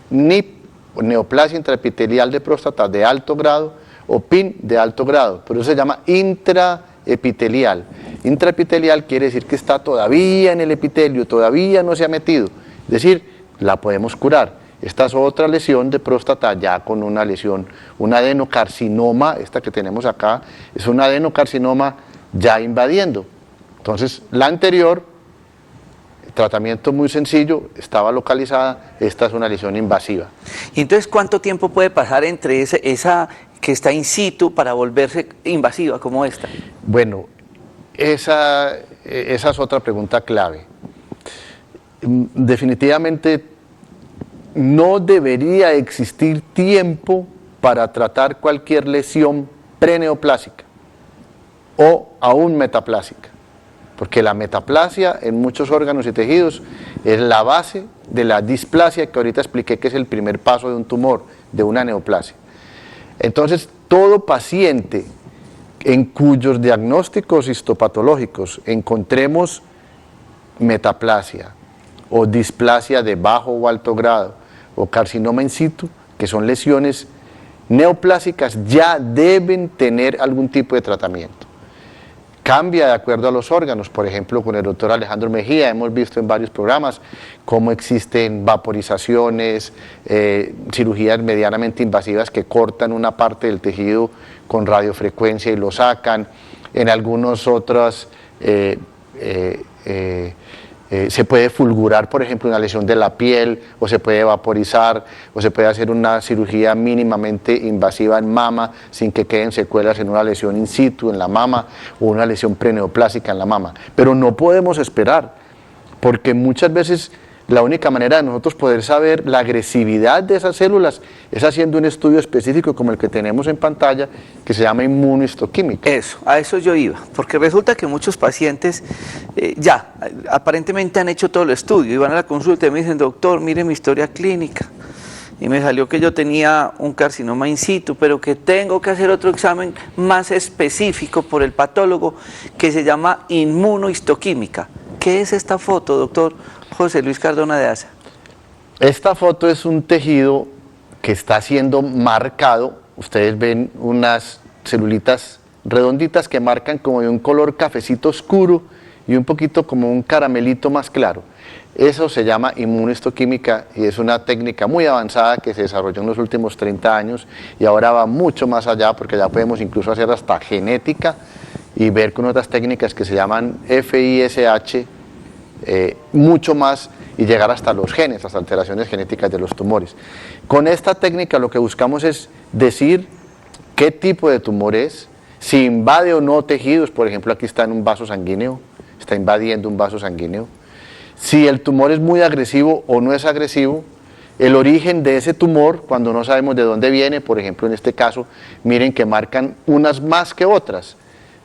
NIP, neoplasia intraepitelial de próstata de alto grado, o PIN de alto grado, pero eso se llama intraepitelial. Intraepitelial quiere decir que está todavía en el epitelio, todavía no se ha metido, es decir, la podemos curar. Esta es otra lesión de próstata ya con una lesión, un adenocarcinoma, esta que tenemos acá, es un adenocarcinoma ya invadiendo. Entonces, la anterior, tratamiento muy sencillo, estaba localizada, esta es una lesión invasiva. Y entonces, ¿cuánto tiempo puede pasar entre esa que está in situ para volverse invasiva como esta? Bueno, esa es otra pregunta clave. Definitivamente no debería existir tiempo para tratar cualquier lesión preneoplásica o aún metaplásica, porque la metaplasia en muchos órganos y tejidos es la base de la displasia que ahorita expliqué que es el primer paso de un tumor, de una neoplasia. Entonces, todo paciente en cuyos diagnósticos histopatológicos encontremos metaplasia o displasia de bajo o alto grado o carcinoma in situ, que son lesiones neoplásicas, ya deben tener algún tipo de tratamiento. Cambia de acuerdo a los órganos. Por ejemplo, con el doctor Alejandro Mejía hemos visto en varios programas cómo existen vaporizaciones, cirugías medianamente invasivas que cortan una parte del tejido con radiofrecuencia y lo sacan. En algunos otros se puede fulgurar, por ejemplo, una lesión de la piel, o se puede vaporizar, o se puede hacer una cirugía mínimamente invasiva en mama sin que queden secuelas en una lesión in situ en la mama o una lesión preneoplásica en la mama. Pero no podemos esperar porque muchas veces la única manera de nosotros poder saber la agresividad de esas células es haciendo un estudio específico como el que tenemos en pantalla, que se llama inmunohistoquímica. Eso, a eso yo iba, porque resulta que muchos pacientes aparentemente han hecho todo el estudio y van a la consulta y me dicen, doctor, mire mi historia clínica y me salió que yo tenía un carcinoma in situ, pero que tengo que hacer otro examen más específico por el patólogo que se llama inmunohistoquímica. ¿Qué es esta foto, doctor José Luis Cardona de Asa? Esta foto es un tejido que está siendo marcado. Ustedes ven unas celulitas redonditas que marcan como de un color cafecito oscuro y un poquito como un caramelito más claro. Eso se llama inmunohistoquímica y es una técnica muy avanzada que se desarrolló en los últimos 30 años y ahora va mucho más allá, porque ya podemos incluso hacer hasta genética y ver con otras técnicas que se llaman FISH, mucho más, y llegar hasta los genes, hasta alteraciones genéticas de los tumores. Con esta técnica lo que buscamos es decir qué tipo de tumor es, si invade o no tejidos. Por ejemplo, aquí está en un vaso sanguíneo, está invadiendo un vaso sanguíneo, si el tumor es muy agresivo o no es agresivo, el origen de ese tumor, cuando no sabemos de dónde viene. Por ejemplo, en este caso, miren que marcan unas más que otras,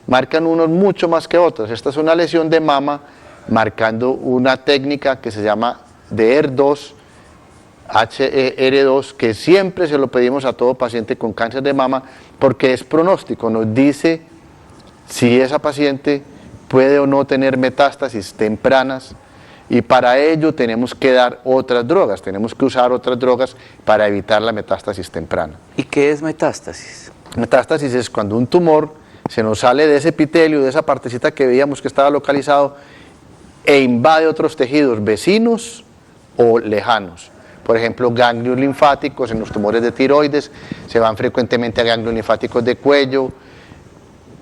marcan unos mucho más que otras. Esta es una lesión de mama marcando una técnica que se llama de HER2, HER2, que siempre se lo pedimos a todo paciente con cáncer de mama, porque es pronóstico, nos dice si esa paciente puede o no tener metástasis tempranas, y para ello tenemos que dar otras drogas, tenemos que usar otras drogas para evitar la metástasis temprana. ¿Y qué es metástasis? Metástasis es cuando un tumor se nos sale de ese epitelio, de esa partecita que veíamos que estaba localizado, e invade otros tejidos vecinos o lejanos. Por ejemplo, ganglios linfáticos en los tumores de tiroides se van frecuentemente a ganglios linfáticos de cuello,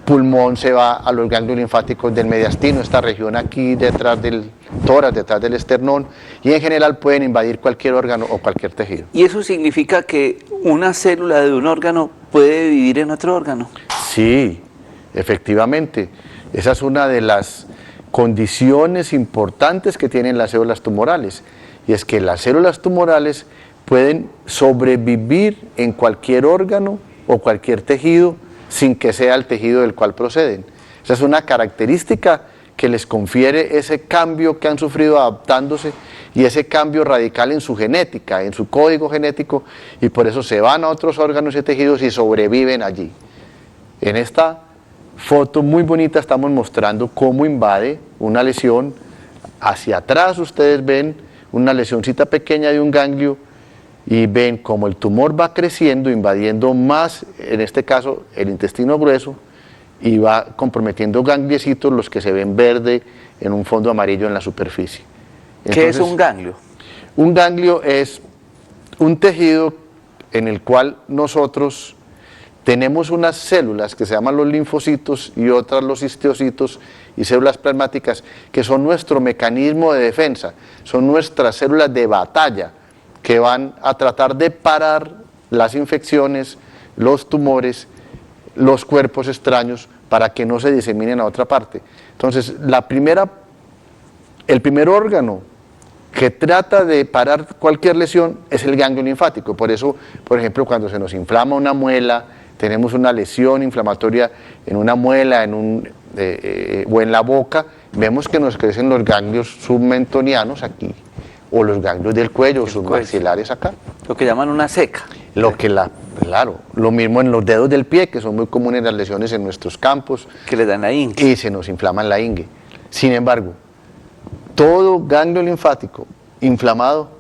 pulmón se va a los ganglios linfáticos del mediastino, esta región aquí detrás del tórax, detrás del esternón, y en general pueden invadir cualquier órgano o cualquier tejido. ¿Y eso significa que una célula de un órgano puede vivir en otro órgano? Sí, efectivamente. Esa es una de las condiciones importantes que tienen las células tumorales, y es que las células tumorales pueden sobrevivir en cualquier órgano o cualquier tejido sin que sea el tejido del cual proceden. Esa es una característica que les confiere ese cambio que han sufrido adaptándose y ese cambio radical en su genética, en su código genético, y por eso se van a otros órganos y tejidos y sobreviven allí. En esta foto muy bonita estamos mostrando cómo invade una lesión. Hacia atrás ustedes ven una lesioncita pequeña de un ganglio y ven cómo el tumor va creciendo, invadiendo más, en este caso, el intestino grueso, y va comprometiendo gangliecitos, los que se ven verde en un fondo amarillo en la superficie. Entonces, ¿qué es un ganglio? Un ganglio es un tejido en el cual nosotros tenemos unas células que se llaman los linfocitos y otras los histocitos y células plasmáticas, que son nuestro mecanismo de defensa, son nuestras células de batalla, que van a tratar de parar las infecciones, los tumores, los cuerpos extraños, para que no se diseminen a otra parte. Entonces, el primer órgano que trata de parar cualquier lesión es el ganglio linfático. Por eso, por ejemplo, cuando se nos inflama una muela, tenemos una lesión inflamatoria en una muela o en la boca, vemos que nos crecen los ganglios submentonianos aquí, o los ganglios del cuello, o submaxilares acá. Lo que llaman una seca. Claro, lo mismo en los dedos del pie, que son muy comunes las lesiones en nuestros campos. Que le dan la ingle. Y se nos inflaman la ingle. Sin embargo, todo ganglio linfático inflamado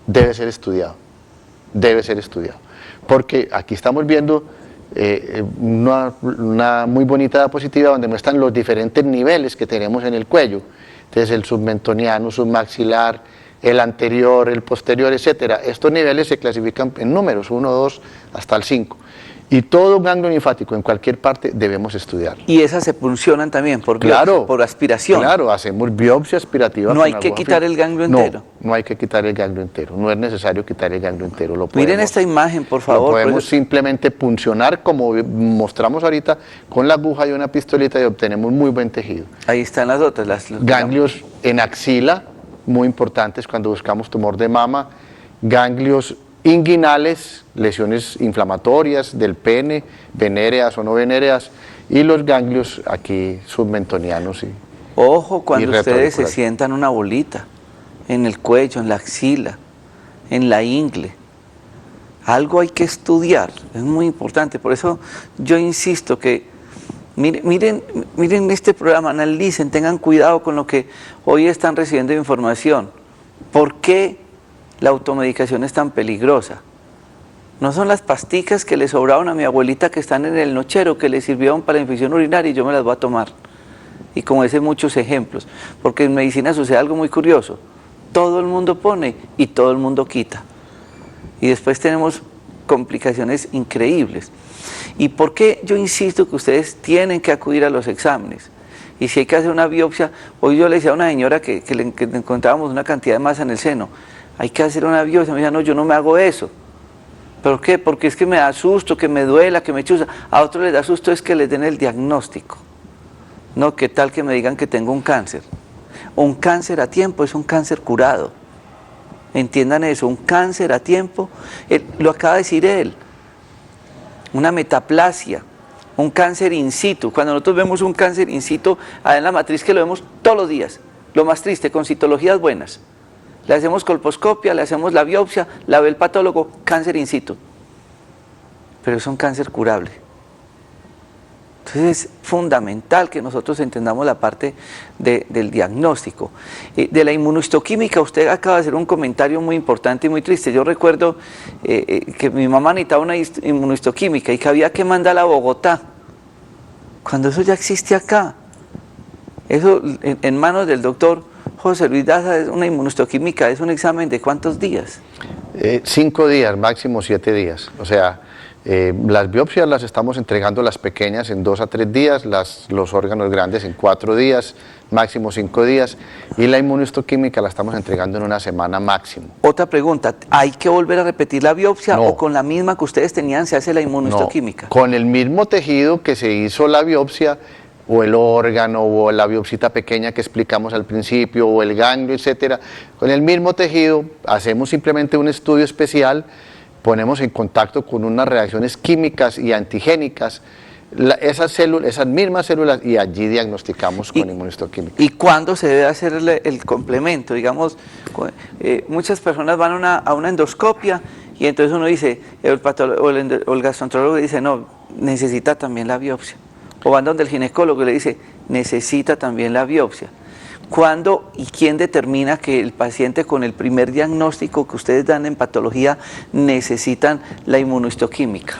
debe ser estudiado. Debe ser estudiado. Porque aquí estamos viendo una muy bonita diapositiva donde muestran los diferentes niveles que tenemos en el cuello. Entonces, el submentoniano, submaxilar, el anterior, el posterior, etcétera. Estos niveles se clasifican en números, 1, 2, hasta el 5. Y todo ganglio linfático en cualquier parte debemos estudiar. ¿Y esas se puncionan también por aspiración? Claro, hacemos biopsia aspirativa. ¿No hay que quitar el ganglio entero? No hay que quitar el ganglio entero, no es necesario quitar el ganglio entero. Miren esta imagen, por favor. Lo podemos simplemente puncionar, como mostramos ahorita, con la aguja y una pistolita, y obtenemos muy buen tejido. Ahí están las otras. Ganglios en axila, muy importantes cuando buscamos tumor de mama, ganglios inguinales, lesiones inflamatorias del pene, venéreas o no venéreas, y los ganglios aquí submentonianos. Ojo cuando ustedes se retroauriculares. sientan una bolita en el cuello, en la axila, en la ingle. Algo hay que estudiar, es muy importante. Por eso yo insisto que miren este programa, analicen, tengan cuidado con lo que hoy están recibiendo de información. ¿Por qué la automedicación es tan peligrosa? No son las pasticas que le sobraron a mi abuelita que están en el nochero, que le sirvieron para la infección urinaria y yo me las voy a tomar. Y como ese muchos ejemplos, porque en medicina sucede algo muy curioso. Todo el mundo pone y todo el mundo quita. Y después tenemos complicaciones increíbles. ¿Y por qué yo insisto que ustedes tienen que acudir a los exámenes? Y si hay que hacer una biopsia, hoy yo le decía a una señora que le encontrábamos una cantidad de masa en el seno, hay que hacer una biopsia, me decía, no, yo no me hago eso. ¿Pero qué? Porque es que me da susto, que me duela, que me chuza. A otros les da susto es que les den el diagnóstico. No, ¿qué tal que me digan que tengo un cáncer? Un cáncer a tiempo es un cáncer curado. Entiendan eso, un cáncer a tiempo, lo acaba de decir él, una metaplasia, un cáncer in situ. Cuando nosotros vemos un cáncer in situ, en la matriz que lo vemos todos los días, lo más triste, con citologías buenas. Le hacemos colposcopia, le hacemos la biopsia, la ve el patólogo, cáncer in situ. Pero es un cáncer curable. Entonces es fundamental que nosotros entendamos la parte del diagnóstico. De la inmunohistoquímica, usted acaba de hacer un comentario muy importante y muy triste. Yo recuerdo que mi mamá necesitaba una inmunohistoquímica y que había que mandarla a Bogotá, cuando eso ya existe acá. Eso en manos del doctor José Luis Daza, es una inmunohistoquímica, es un examen de ¿cuántos días? 5 días, máximo 7 días. O sea, las biopsias las estamos entregando las pequeñas en 2 a 3 días, los órganos grandes en 4 días, máximo 5 días, y la inmunohistoquímica la estamos entregando en 1 semana máximo. Otra pregunta, ¿hay que volver a repetir la biopsia No. o con la misma que ustedes tenían se hace la inmunohistoquímica? No, con el mismo tejido que se hizo la biopsia, o el órgano, o la biopsita pequeña que explicamos al principio, o el ganglio, etcétera, con el mismo tejido hacemos simplemente un estudio especial, ponemos en contacto con unas reacciones químicas y antigénicas esas mismas células, y allí diagnosticamos con inmunohistoquímica. ¿Y cuándo se debe hacer el complemento? Digamos, muchas personas van a una endoscopia y entonces uno dice, o el gastroenterólogo dice, no, necesita también la biopsia. O van donde el ginecólogo y le dice, necesita también la biopsia. ¿Cuándo y quién determina que el paciente con el primer diagnóstico que ustedes dan en patología necesitan la inmunohistoquímica?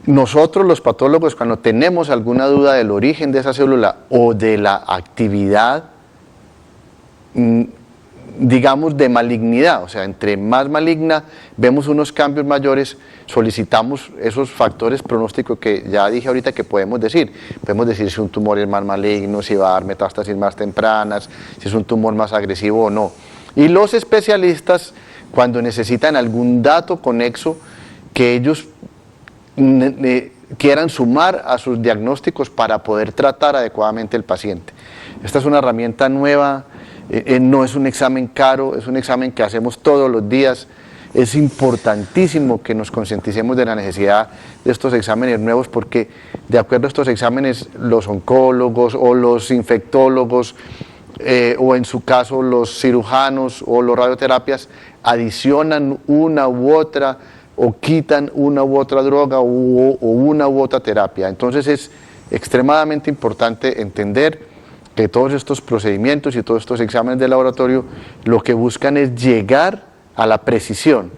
Nosotros los patólogos, cuando tenemos alguna duda del origen de esa célula o de la actividad, digamos, de malignidad, o sea, entre más maligna vemos unos cambios mayores, solicitamos esos factores pronósticos que ya dije ahorita que podemos decir si un tumor es más maligno, si va a dar metástasis más tempranas, si es un tumor más agresivo o no. Y los especialistas, cuando necesitan algún dato conexo que ellos quieran sumar a sus diagnósticos para poder tratar adecuadamente el paciente. Esta es una herramienta nueva. No es un examen caro, es un examen que hacemos todos los días. Es importantísimo que nos concienticemos de la necesidad de estos exámenes nuevos, porque de acuerdo a estos exámenes los oncólogos o los infectólogos o en su caso los cirujanos o los radioterapias adicionan una u otra o quitan una u otra droga o una u otra terapia. Entonces es extremadamente importante entender que todos estos procedimientos y todos estos exámenes de laboratorio lo que buscan es llegar a la precisión,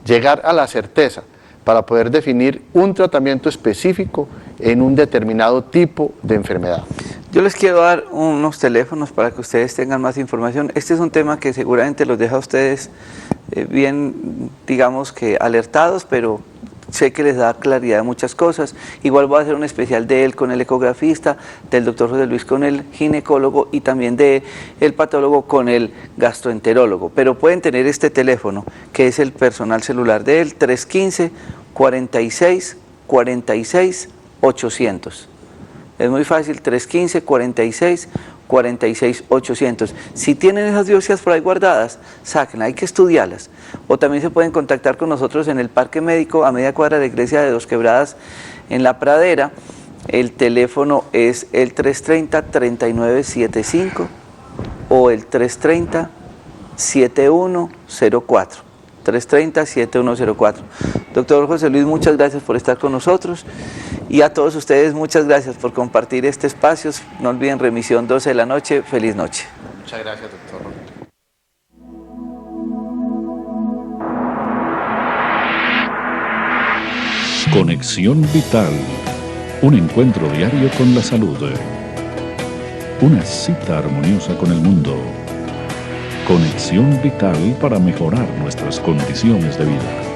llegar a la certeza para poder definir un tratamiento específico en un determinado tipo de enfermedad. Yo les quiero dar unos teléfonos para que ustedes tengan más información. Este es un tema que seguramente los deja a ustedes bien, digamos que alertados, pero sé que les da claridad de muchas cosas. Igual voy a hacer un especial de él con el ecografista, del doctor José Luis con el ginecólogo y también de el patólogo con el gastroenterólogo. Pero pueden tener este teléfono, que es el personal celular de él, 315-46-46-800. Es muy fácil, 315-46-46-800. 46-800. Si tienen esas biopsias por ahí guardadas, sáquenlas, hay que estudiarlas. O también se pueden contactar con nosotros en el Parque Médico, a media cuadra de la Iglesia de Dos Quebradas, en La Pradera. El teléfono es el 330-3975 o el 330-7104. 330-7104. Doctor José Luis, muchas gracias por estar con nosotros, y a todos ustedes muchas gracias por compartir este espacio. No olviden, remisión 12 de la noche. Feliz noche. Muchas gracias, doctor. Conexión Vital, un encuentro diario con la salud. Una cita armoniosa con el mundo. Conexión Vital para mejorar nuestras condiciones de vida.